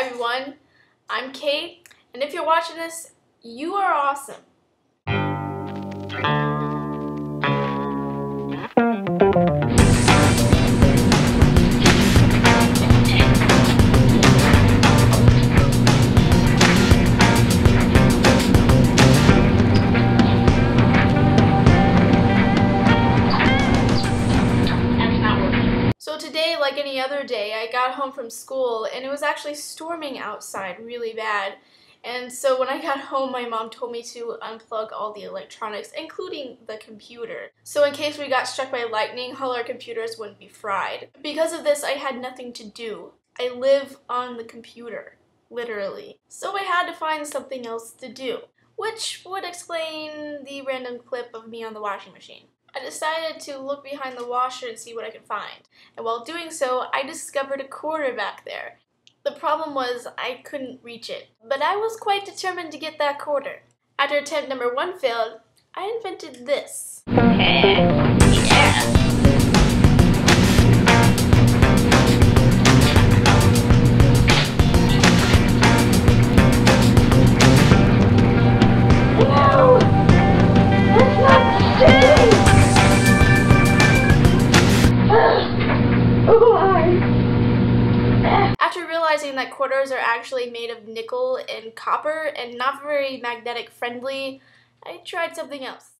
everyone, I'm Kate, and if you're watching this, you are awesome. So today, like any other day, I got home from school and it was actually storming outside really bad. And so when I got home, my mom told me to unplug all the electronics, including the computer. So in case we got struck by lightning, all our computers wouldn't be fried. Because of this, I had nothing to do. I live on the computer, literally. So I had to find something else to do, which would explain the random clip of me on the washing machine. I decided to look behind the washer and see what I could find. And while doing so, I discovered a quarter back there. The problem was I couldn't reach it, but I was quite determined to get that quarter. After attempt number 1 failed, I invented this. Yeah. After realizing that quarters are actually made of nickel and copper and not very magnetic friendly, I tried something else.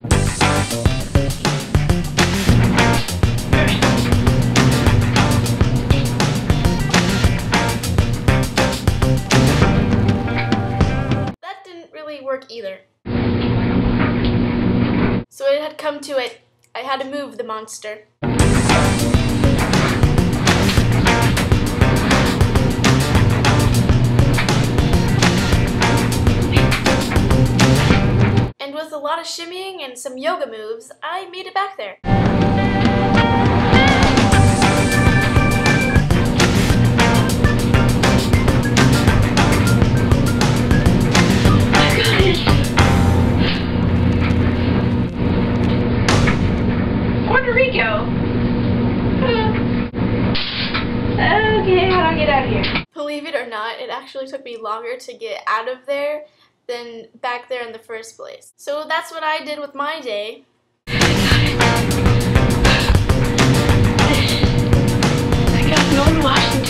That didn't really work either. So it had come to it. I had to move the monster. And with a lot of shimmying and some yoga moves, I made it back there. Puerto Rico. Okay, how do I get out of here? Believe it or not, it actually took me longer to get out of there than back there in the first place. So that's what I did with my day. I got no Washington.